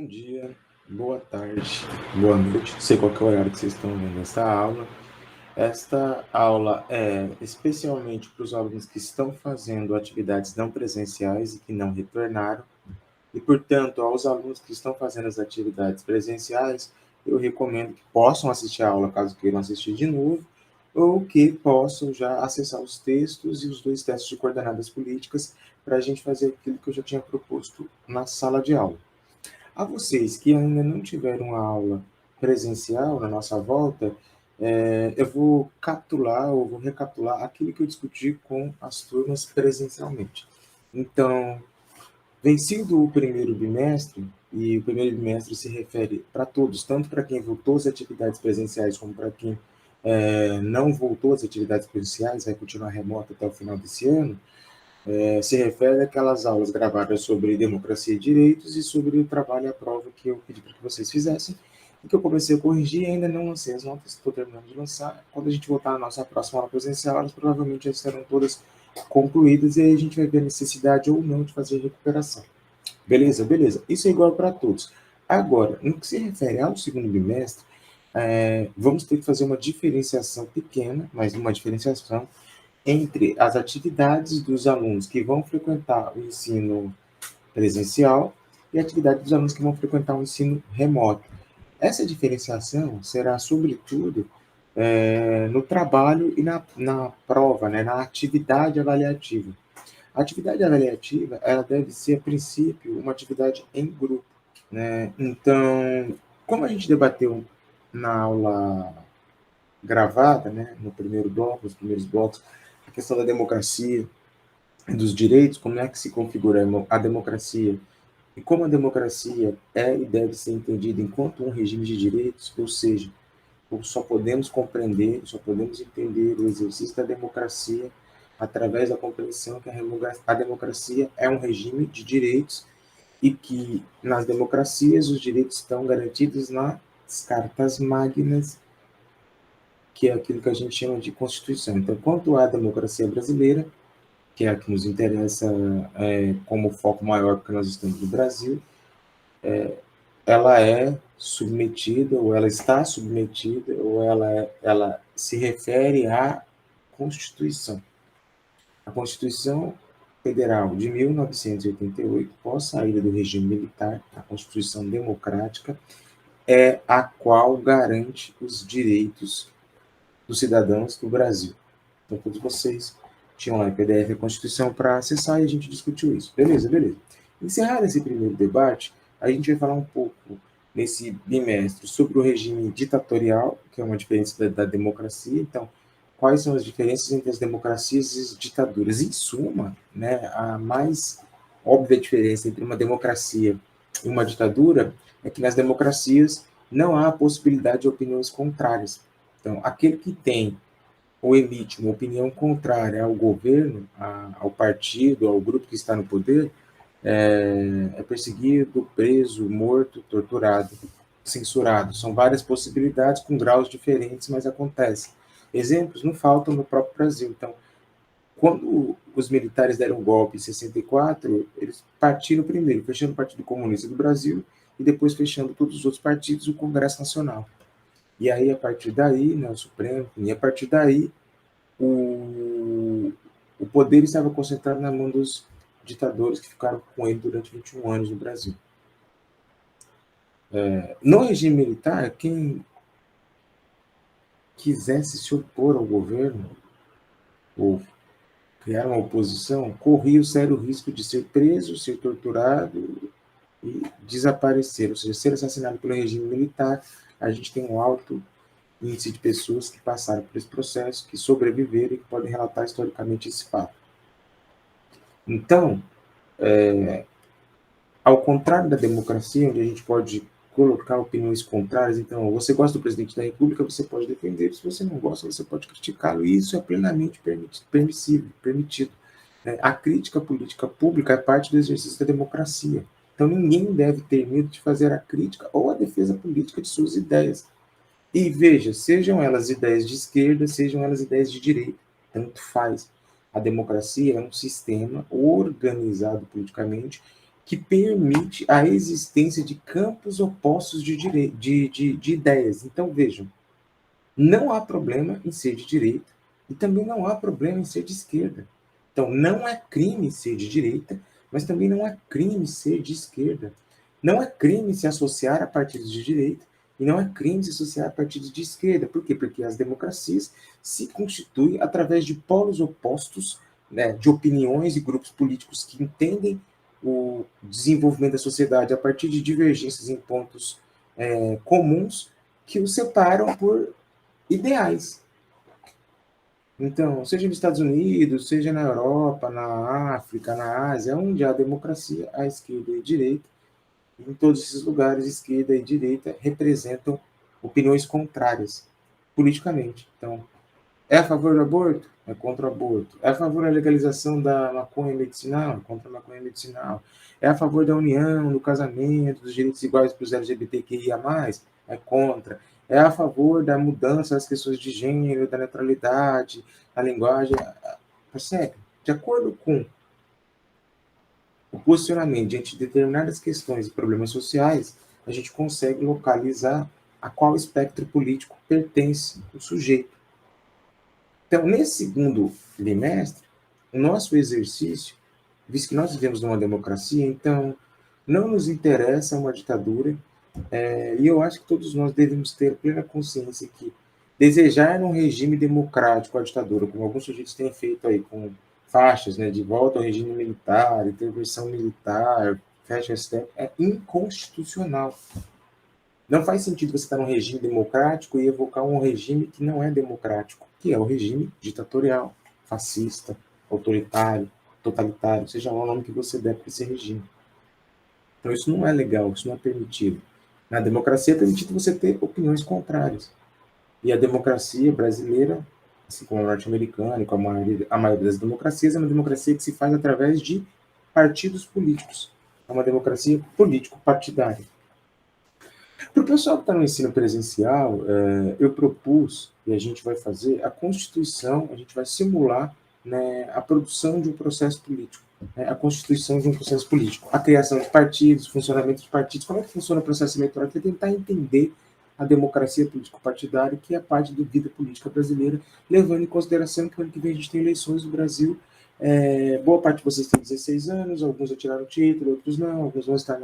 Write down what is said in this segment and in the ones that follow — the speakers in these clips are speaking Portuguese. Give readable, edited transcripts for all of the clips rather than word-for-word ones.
Bom dia, boa tarde, boa noite, não sei qual que é o horário que vocês estão vendo essa aula. Esta aula é especialmente para os alunos que estão fazendo atividades não presenciais e que não retornaram. E, portanto, aos alunos que estão fazendo as atividades presenciais, eu recomendo que possam assistir a aula caso queiram assistir de novo, ou que possam já acessar os textos e os 2 testes de coordenadas políticas para a gente fazer aquilo que eu já tinha proposto na sala de aula. A vocês que ainda não tiveram a aula presencial na nossa volta, eu vou capitular ou vou recapitular aquilo que eu discuti com as turmas presencialmente. Então, vencido o primeiro bimestre, e o primeiro bimestre se refere para todos, tanto para quem voltou às atividades presenciais como para quem não voltou às atividades presenciais, vai continuar remoto até o final desse ano, se refere àquelas aulas gravadas sobre democracia e direitos e sobre o trabalho à prova que eu pedi para que vocês fizessem e que eu comecei a corrigir e ainda não lancei as notas, estou terminando de lançar. Quando a gente voltar na nossa próxima aula presencial, elas provavelmente já estarão todas concluídas e aí a gente vai ver a necessidade ou não de fazer recuperação. Beleza? Beleza. Isso é igual para todos. Agora, no que se refere ao segundo bimestre, vamos ter que fazer uma diferenciação pequena, mas uma diferenciação entre as atividades dos alunos que vão frequentar o ensino presencial e a atividade dos alunos que vão frequentar o ensino remoto. Essa diferenciação será, sobretudo, no trabalho e na prova, né, na atividade avaliativa. A atividade avaliativa, ela deve ser, a princípio, uma atividade em grupo, né? Então, como a gente debateu na aula gravada, né, no primeiro bloco, nos primeiros blocos, a questão da democracia, dos direitos, como é que se configura a democracia e como a democracia é e deve ser entendida enquanto um regime de direitos, ou seja, só podemos compreender, só podemos entender o exercício da democracia através da compreensão que a democracia é um regime de direitos e que nas democracias os direitos estão garantidos nas cartas magnas, que é aquilo que a gente chama de Constituição. Então, quanto à democracia brasileira, que é a que nos interessa como foco maior, porque nós estamos no Brasil, ela é submetida, ou ela está submetida, ou ela se refere à Constituição. A Constituição Federal de 1988, pós saída do regime militar, a Constituição Democrática, é a qual garante os direitos dos cidadãos do Brasil. Então, todos vocês tinham lá em PDF a Constituição para acessar e a gente discutiu isso. Beleza, beleza. Encerrado esse primeiro debate, a gente vai falar um pouco nesse bimestre sobre o regime ditatorial, que é uma diferença da democracia. Então, quais são as diferenças entre as democracias e as ditaduras? Em suma, né, a mais óbvia diferença entre uma democracia e uma ditadura é que nas democracias não há a possibilidade de opiniões contrárias. Então, aquele que tem ou emite uma opinião contrária ao governo, ao partido, ao grupo que está no poder, é perseguido, preso, morto, torturado, censurado. São várias possibilidades com graus diferentes, mas acontece. Exemplos não faltam no próprio Brasil. Então, quando os militares deram um golpe em 64, eles partiram primeiro, fechando o Partido Comunista do Brasil e depois fechando todos os outros partidos, o Congresso Nacional. E aí, a partir daí, né, o Supremo, e a partir daí, o, o poder estava concentrado na mão dos ditadores que ficaram com ele durante 21 anos no Brasil. No regime militar, quem quisesse se opor ao governo ou criar uma oposição, corria o sério risco de ser preso, ser torturado e desaparecer, ou seja, ser assassinado pelo regime militar. A gente tem um alto índice de pessoas que passaram por esse processo, que sobreviveram e que podem relatar historicamente esse fato. Então, ao contrário da democracia, onde a gente pode colocar opiniões contrárias, então, você gosta do presidente da República, você pode defender, se você não gosta, você pode criticá-lo, e isso é plenamente permitido. A crítica política pública é parte do exercício da democracia. Então, ninguém deve ter medo de fazer a crítica ou a defesa política de suas ideias. E veja, sejam elas ideias de esquerda, sejam elas ideias de direita, tanto faz. A democracia é um sistema organizado politicamente que permite a existência de campos opostos de ideias. Então, vejam, não há problema em ser de direita e também não há problema em ser de esquerda. Então, não é crime ser de direita, mas também não é crime ser de esquerda. Não é crime se associar a partidos de direita e não é crime se associar a partidos de esquerda. Por quê? Porque as democracias se constituem através de polos opostos, né, de opiniões e grupos políticos que entendem o desenvolvimento da sociedade a partir de divergências em pontos comuns que os separam por ideais. Então, seja nos Estados Unidos, seja na Europa, na África, na Ásia, onde há democracia, a esquerda e a direita, em todos esses lugares, esquerda e direita representam opiniões contrárias politicamente. Então, é a favor do aborto? É contra o aborto. É a favor da legalização da maconha medicinal? É contra a maconha medicinal. É a favor da união, do casamento, dos direitos iguais para os LGBTQIA+, é contra. É a favor da mudança das questões de gênero, da neutralidade, da linguagem. Percebe? De acordo com o posicionamento diante de determinadas questões e problemas sociais, a gente consegue localizar a qual espectro político pertence o sujeito. Então, nesse segundo trimestre, o nosso exercício, visto que nós vivemos numa democracia, então não nos interessa uma ditadura, e eu acho que todos nós devemos ter plena consciência que desejar um regime democrático a ditadura, como alguns sujeitos têm feito aí com faixas, né, de volta ao regime militar, intervenção militar, fecha STF, é inconstitucional. Não faz sentido você estar num regime democrático e evocar um regime que não é democrático, que é o regime ditatorial, fascista, autoritário, totalitário, seja lá o nome que você der para esse regime. Então isso não é legal, isso não é permitido. Na democracia é permitido você ter opiniões contrárias. E a democracia brasileira, assim como a norte-americana e como a maioria das democracias, é uma democracia que se faz através de partidos políticos. É uma democracia político-partidária. Para o pessoal que está no ensino presencial, eu propus, e a gente vai fazer, a constituição, a gente vai simular, né, a produção de um processo político, né, a constituição de um processo político, a criação de partidos, funcionamento de partidos, como é que funciona o processo eleitoral, para tentar entender a democracia político-partidária, que é parte da vida política brasileira, levando em consideração que ano que vem a gente tem eleições no Brasil. Boa parte de vocês tem 16 anos, alguns já tiraram o título, outros não, alguns vão estar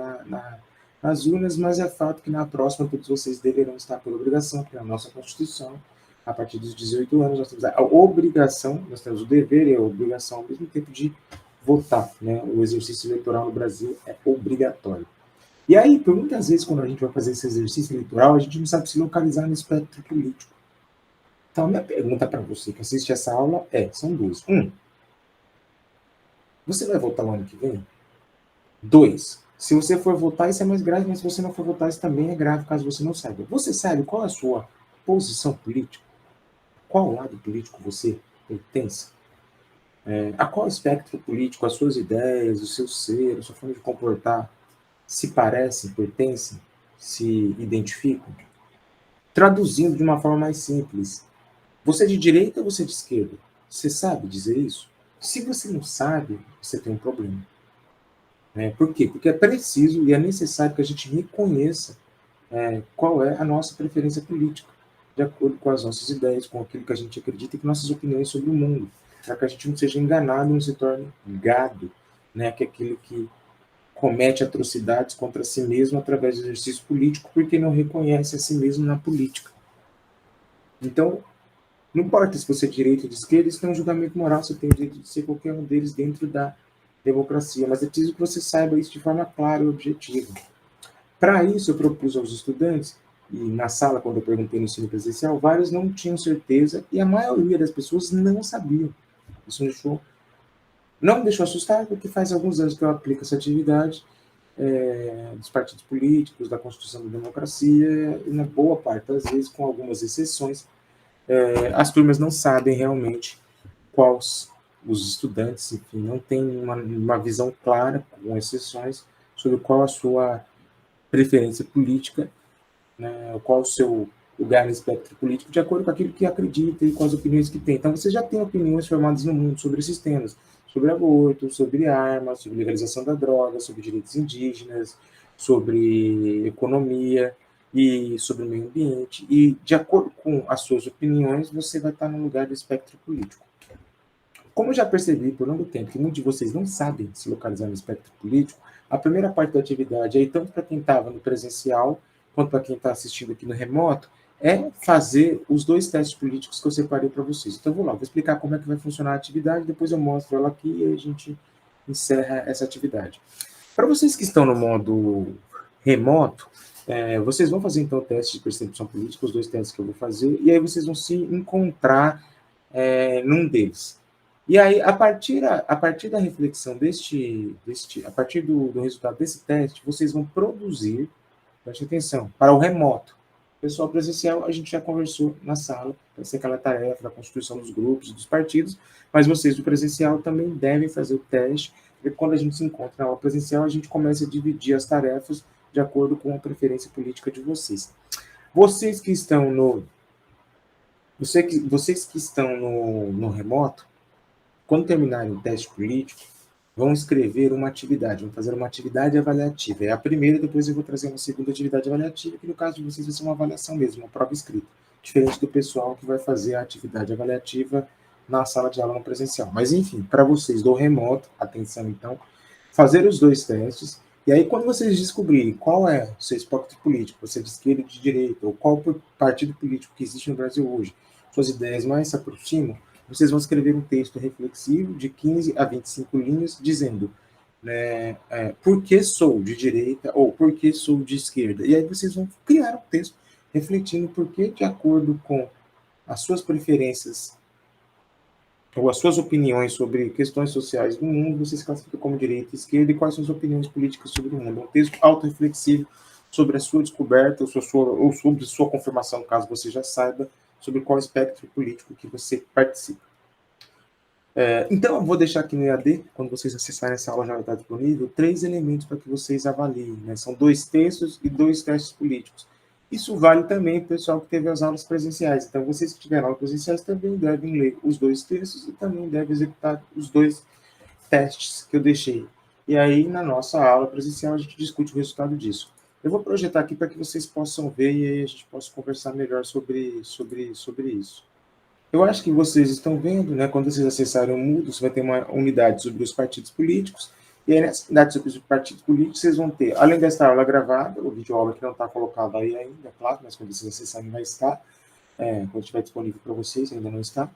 nas urnas, mas é fato que na próxima todos vocês deverão estar por obrigação, porque na nossa Constituição, a partir dos 18 anos, nós temos a obrigação, nós temos o dever e a obrigação ao mesmo tempo de votar, né? O exercício eleitoral no Brasil é obrigatório. E aí, por muitas vezes, quando a gente vai fazer esse exercício eleitoral, a gente não sabe se localizar no espectro político. Então, a minha pergunta para você que assiste essa aula são duas. Você vai votar o ano que vem? 2, se você for votar, isso é mais grave, mas se você não for votar, isso também é grave, caso você não saiba. Você sabe qual é a sua posição política? Qual lado político você pertence? A qual espectro político as suas ideias, o seu ser, a sua forma de comportar se parecem, pertencem, se identificam? Traduzindo de uma forma mais simples, você é de direita ou você é de esquerda? Você sabe dizer isso? Se você não sabe, você tem um problema. Por quê? Porque é preciso e é necessário que a gente reconheça qual é a nossa preferência política, de acordo com as nossas ideias, com aquilo que a gente acredita e com nossas opiniões sobre o mundo, para que a gente não seja enganado e não se torne gado, né? Que é aquilo que comete atrocidades contra si mesmo através do exercício político, porque não reconhece a si mesmo na política. Então, não importa se você é de direita ou de esquerda, isso não é um julgamento moral, você tem o direito de ser qualquer um deles dentro da democracia, mas é preciso que você saiba isso de forma clara e objetiva. Para isso, eu propus aos estudantes, e na sala, quando eu perguntei no ensino presencial, vários não tinham certeza e a maioria das pessoas não sabiam. Isso não me deixou assustado, porque faz alguns anos que eu aplico essa atividade dos partidos políticos, da construção da democracia, e na boa parte das vezes, com algumas exceções, as turmas não sabem realmente quais os estudantes, enfim, não têm uma visão clara, com exceções, sobre qual a sua preferência política, né, qual o seu lugar no espectro político, de acordo com aquilo que acredita e com as opiniões que tem. Então, você já tem opiniões formadas no mundo sobre esses temas, sobre aborto, sobre armas, sobre legalização da droga, sobre direitos indígenas, sobre economia e sobre o meio ambiente. E, de acordo com as suas opiniões, você vai estar no lugar do espectro político. Como eu já percebi por longo tempo que muitos de vocês não sabem se localizar no espectro político, a primeira parte da atividade, aí, tanto para quem estava no presencial, quanto para quem está assistindo aqui no remoto, é fazer os dois testes políticos que eu separei para vocês. Então, vou explicar como é que vai funcionar a atividade, depois eu mostro ela aqui e a gente encerra essa atividade. Para vocês que estão no modo remoto, vocês vão fazer, então, o teste de percepção política, os dois testes que eu vou fazer, e aí vocês vão se encontrar num deles. E aí, a partir da reflexão a partir do resultado desse teste, vocês vão produzir, preste atenção, para o remoto. O pessoal presencial, a gente já conversou na sala, vai ser aquela tarefa da constituição dos grupos, dos partidos, mas vocês do presencial também devem fazer o teste, porque quando a gente se encontra na aula presencial, a gente começa a dividir as tarefas de acordo com a preferência política de vocês. Vocês que estão no remoto, quando terminarem o teste político, vão escrever uma atividade, vão fazer uma atividade avaliativa. É a primeira, depois eu vou trazer uma segunda atividade avaliativa, que no caso de vocês vai ser uma avaliação mesmo, uma prova escrita, diferente do pessoal que vai fazer a atividade avaliativa na sala de aula no presencial. Mas, enfim, para vocês do remoto, atenção então, fazer os dois testes, e aí quando vocês descobrirem qual é o seu espectro político, você é de esquerda ou de direita, ou qual partido político que existe no Brasil hoje, suas ideias mais se aproximam, vocês vão escrever um texto reflexivo de 15 a 25 linhas, dizendo por que sou de direita ou por que sou de esquerda. E aí vocês vão criar um texto refletindo por que, de acordo com as suas preferências ou as suas opiniões sobre questões sociais do mundo, você se classifica como direita e esquerda, e quais são as opiniões políticas sobre o mundo. É um texto autorreflexivo sobre a sua descoberta ou sobre a sua confirmação, caso você já saiba, sobre qual espectro político que você participa. Então, eu vou deixar aqui no EAD, quando vocês acessarem essa aula já vai estar disponível, 3 elementos para que vocês avaliem. Né? São 2 textos e 2 testes políticos. Isso vale também para o pessoal que teve as aulas presenciais. Então, vocês que tiveram aulas presenciais também devem ler os 2 textos e também devem executar os 2 testes que eu deixei. E aí, na nossa aula presencial, a gente discute o resultado disso. Eu vou projetar aqui para que vocês possam ver e aí a gente possa conversar melhor sobre isso. Eu acho que vocês estão vendo, né? Quando vocês acessarem o Moodle, você vai ter uma unidade sobre os partidos políticos, e aí nessa unidade sobre os partidos políticos, vocês vão ter, além desta aula gravada, o vídeo aula que não está colocado aí ainda, claro, mas quando vocês acessarem vai estar, quando estiver disponível para vocês, ainda não está.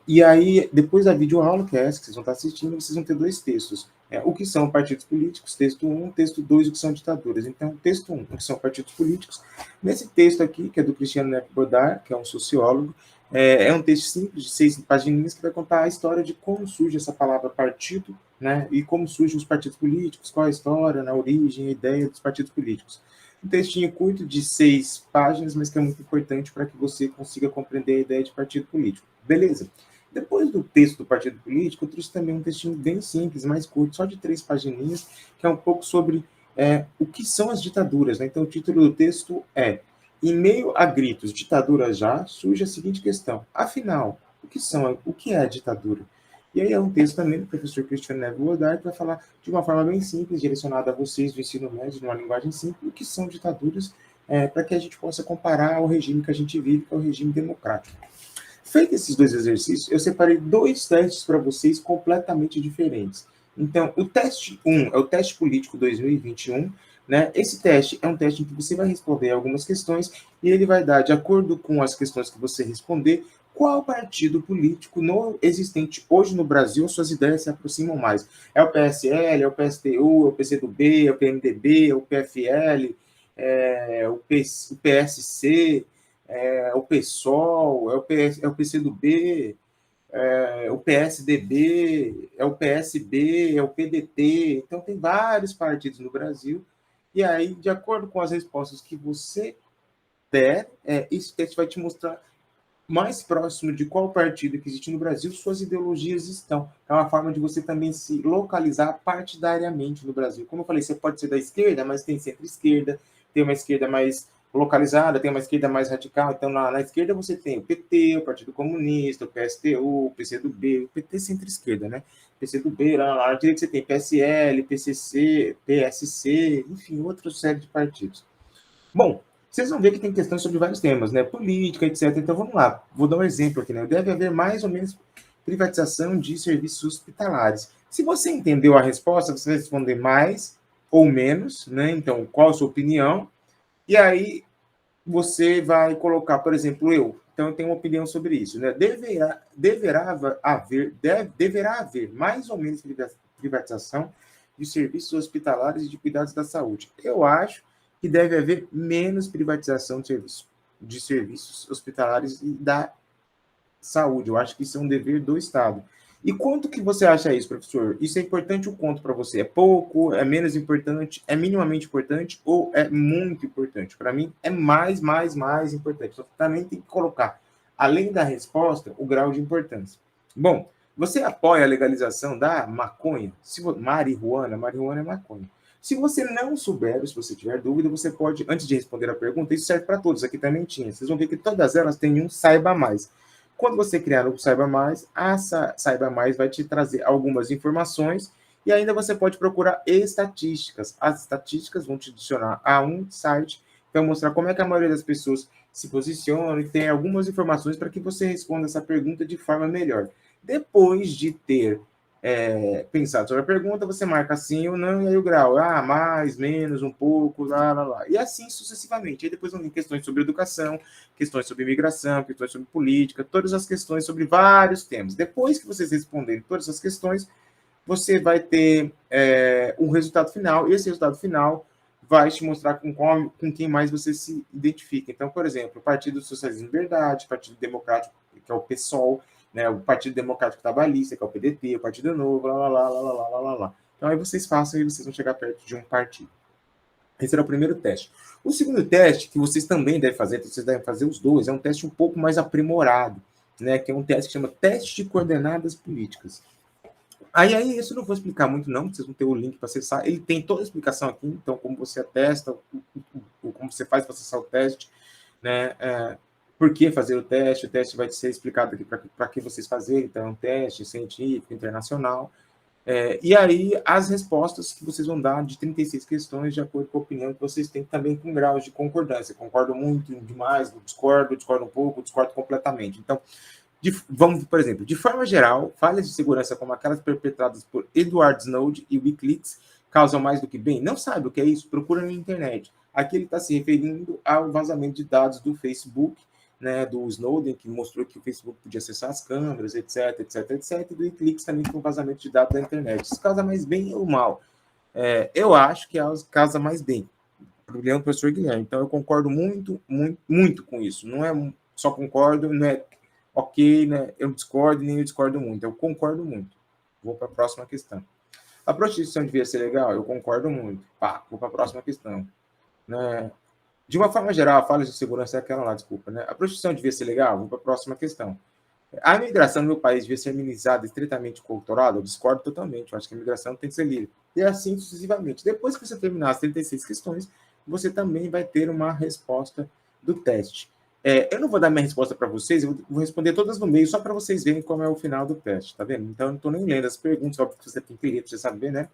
E aí, depois da videoaula, que é essa que vocês vão estar assistindo, vocês vão ter 2 textos. O que são partidos políticos, texto 1, texto 2, o que são ditaduras. Então, texto 1, o que são partidos políticos. Nesse texto aqui, que é do Cristiano Neto Bodar, que é um sociólogo, é um texto simples, de 6 pagininhas, que vai contar a história de como surge essa palavra partido, né, e como surgem os partidos políticos, qual a história, a origem, a ideia dos partidos políticos. Um textinho curto de 6 páginas, mas que é muito importante para que você consiga compreender a ideia de partido político. Beleza? Depois do texto do partido político, eu trouxe também um textinho bem simples, mais curto, só de 3 pagininhas, que é um pouco sobre o que são as ditaduras. Né? Então, o título do texto é em meio a gritos, ditadura já, surge a seguinte questão. Afinal, o que é a ditadura? E aí é um texto também do professor Cristiano Neto Godard, que vai falar de uma forma bem simples, direcionada a vocês do ensino médio, numa linguagem simples, o que são ditaduras, para que a gente possa comparar ao regime que a gente vive, que é o regime democrático. Feito esses 2 exercícios, eu separei 2 testes para vocês completamente diferentes. Então, o teste 1 é o teste político 2021, né? Esse teste é um teste em que você vai responder algumas questões e ele vai dar, de acordo com as questões que você responder, qual partido político existente hoje no Brasil suas ideias se aproximam mais. É o PSL, é o PSTU, é o PCdoB, é o PMDB, é o PFL, o PSC, o PSOL, é o PCdoB, o PSDB, é o PSB, é o PDT. Então, tem vários partidos no Brasil. E aí, de acordo com as respostas que você der, esse teste vai te mostrar mais próximo de qual partido que existe no Brasil suas ideologias estão. É uma forma de você também se localizar partidariamente no Brasil. Como eu falei, você pode ser da esquerda, mas tem centro-esquerda, tem uma esquerda mais localizada, tem uma esquerda mais radical, então na esquerda você tem o PT, o Partido Comunista, o PSTU, o PCdoB, o PT centro-esquerda, né? PCdoB, lá na direita você tem PSL, PCC, PSC, enfim, outra série de partidos. Bom, vocês vão ver que tem questões sobre vários temas, né? Política, etc. Então vamos lá, vou dar um exemplo aqui, né? Deve haver mais ou menos privatização de serviços hospitalares. Se você entendeu a resposta, você vai responder mais ou menos, né? Então, qual a sua opinião? E aí você vai colocar, por exemplo, então eu tenho uma opinião sobre isso, né? Deverá haver mais ou menos privatização de serviços hospitalares e de cuidados da saúde. Eu acho que deve haver menos privatização de serviços hospitalares e da saúde. Eu acho que isso é um dever do Estado. E quanto que você acha isso, professor? Isso é importante o quanto para você? É pouco? É menos importante? É minimamente importante? Ou é muito importante? Para mim, é mais importante. Então, também tem que colocar, além da resposta, o grau de importância. Bom, você apoia a legalização da maconha? Marihuana é maconha. Se você não souber, se você tiver dúvida, você pode, antes de responder a pergunta, isso serve para todos, aqui também tinha. Vocês vão ver que todas elas têm um saiba mais. Quando você criar o Saiba Mais, a Saiba Mais vai te trazer algumas informações e ainda você pode procurar estatísticas. As estatísticas vão te adicionar a um site que vai mostrar como é que a maioria das pessoas se posiciona e tem algumas informações para que você responda essa pergunta de forma melhor. Depois de ter pensado sobre a pergunta, você marca sim ou não, e aí o grau, mais, menos, um pouco, lá. E assim sucessivamente. Aí depois vão vir questões sobre educação, questões sobre imigração, questões sobre política, todas as questões sobre vários temas. Depois que vocês responderem todas as questões, você vai ter um resultado final, e esse resultado final vai te mostrar com quem mais você se identifica. Então, por exemplo, o Partido Socialismo e Liberdade, o Partido Democrático, que é o PSOL, né, o Partido Democrático Trabalhista, que é o PDT, o Partido Novo, lá. Então, aí vocês façam e vocês vão chegar perto de um partido. Esse era o primeiro teste. O segundo teste, que vocês também devem fazer, vocês devem fazer os dois, é um teste um pouco mais aprimorado, né, que é um teste que chama teste de coordenadas políticas. Aí isso eu não vou explicar muito, não, vocês vão ter o link para acessar. Ele tem toda a explicação aqui, então, como você atesta, como você faz para acessar o teste, né? Por que fazer o teste vai ser explicado aqui para que vocês fazerem, então, é um teste científico, internacional. E aí, as respostas que vocês vão dar de 36 questões, de acordo com a opinião que vocês têm, também com graus de concordância. Concordo muito, demais, discordo um pouco, discordo completamente. Então, vamos, por exemplo, de forma geral, falhas de segurança como aquelas perpetradas por Edward Snowden e Wikileaks causam mais do que bem? Não sabe o que é isso? Procura na internet. Aqui ele está se referindo ao vazamento de dados do Facebook, né, do Snowden, que mostrou que o Facebook podia acessar as câmeras, etc, e do Wikileaks também com vazamento de dados da internet. Isso causa mais bem ou mal? Eu acho que causa mais bem. Problema do professor Guilherme. Então, eu concordo muito com isso. Não é só concordo, não é ok, né? Eu discordo, nem eu discordo muito. Eu concordo muito. Vou para a próxima questão. A prostituição devia ser legal? Eu concordo muito. Vou para a próxima questão. Né? De uma forma geral, a falha de segurança é aquela lá, desculpa. Né? A prostituição devia ser legal? Vou para a próxima questão. A imigração no meu país devia ser minimizada, estritamente controlada? Eu discordo totalmente. Eu acho que a imigração tem que ser livre. E assim sucessivamente. Depois que você terminar as 36 questões, você também vai ter uma resposta do teste. Eu não vou dar minha resposta para vocês, eu vou responder todas no meio, só para vocês verem como é o final do teste, tá vendo? Então, eu não estou nem lendo as perguntas, só porque você tem que ler para você saber, né?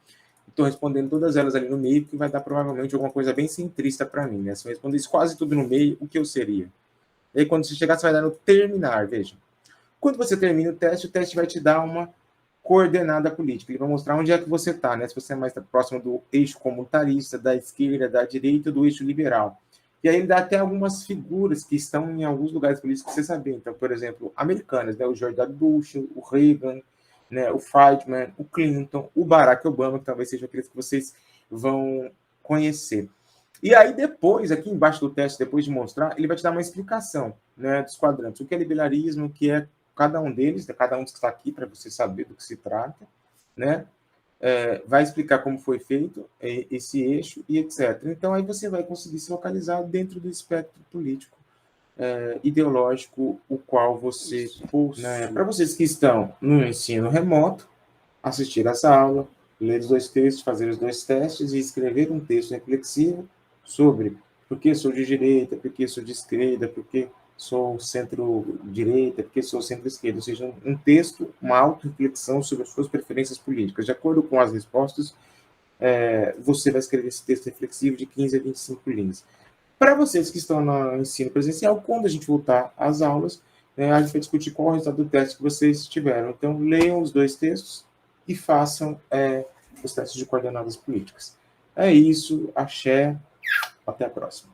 Estou respondendo todas elas ali no meio, que vai dar provavelmente alguma coisa bem centrista para mim, né? Se eu respondesse quase tudo no meio, o que eu seria? E aí, quando você chegar, você vai dar no terminar, veja. Quando você termina o teste vai te dar uma coordenada política. Ele vai mostrar onde é que você está, né? Se você é mais próximo do eixo comunitarista, da esquerda, da direita, do eixo liberal. E aí ele dá até algumas figuras que estão em alguns lugares políticos que você sabe. Então, por exemplo, americanas, né? O George W. Bush, o Reagan, né? O Friedman, o Clinton, o Barack Obama, que talvez seja aqueles que vocês vão conhecer. E aí depois, aqui embaixo do teste, depois de mostrar, ele vai te dar uma explicação, né, dos quadrantes. O que é liberalismo, o que é cada um deles, cada um que está aqui, para você saber do que se trata, né? Vai explicar como foi feito esse eixo e etc. Então, aí você vai conseguir se localizar dentro do espectro político ideológico o qual você possui. Né? Para vocês que estão no ensino remoto, assistir essa aula, ler os dois textos, fazer os dois testes e escrever um texto reflexivo sobre porque sou de direita, porque sou de esquerda, porque sou centro-direita, porque sou centro-esquerda. Ou seja, um texto, uma auto-reflexão sobre as suas preferências políticas. De acordo com as respostas, você vai escrever esse texto reflexivo de 15 a 25 linhas. Para vocês que estão no ensino presencial, quando a gente voltar às aulas, a gente vai discutir qual é o resultado do teste que vocês tiveram. Então, leiam os 2 textos e façam os testes de coordenadas políticas. É isso, axé, até a próxima.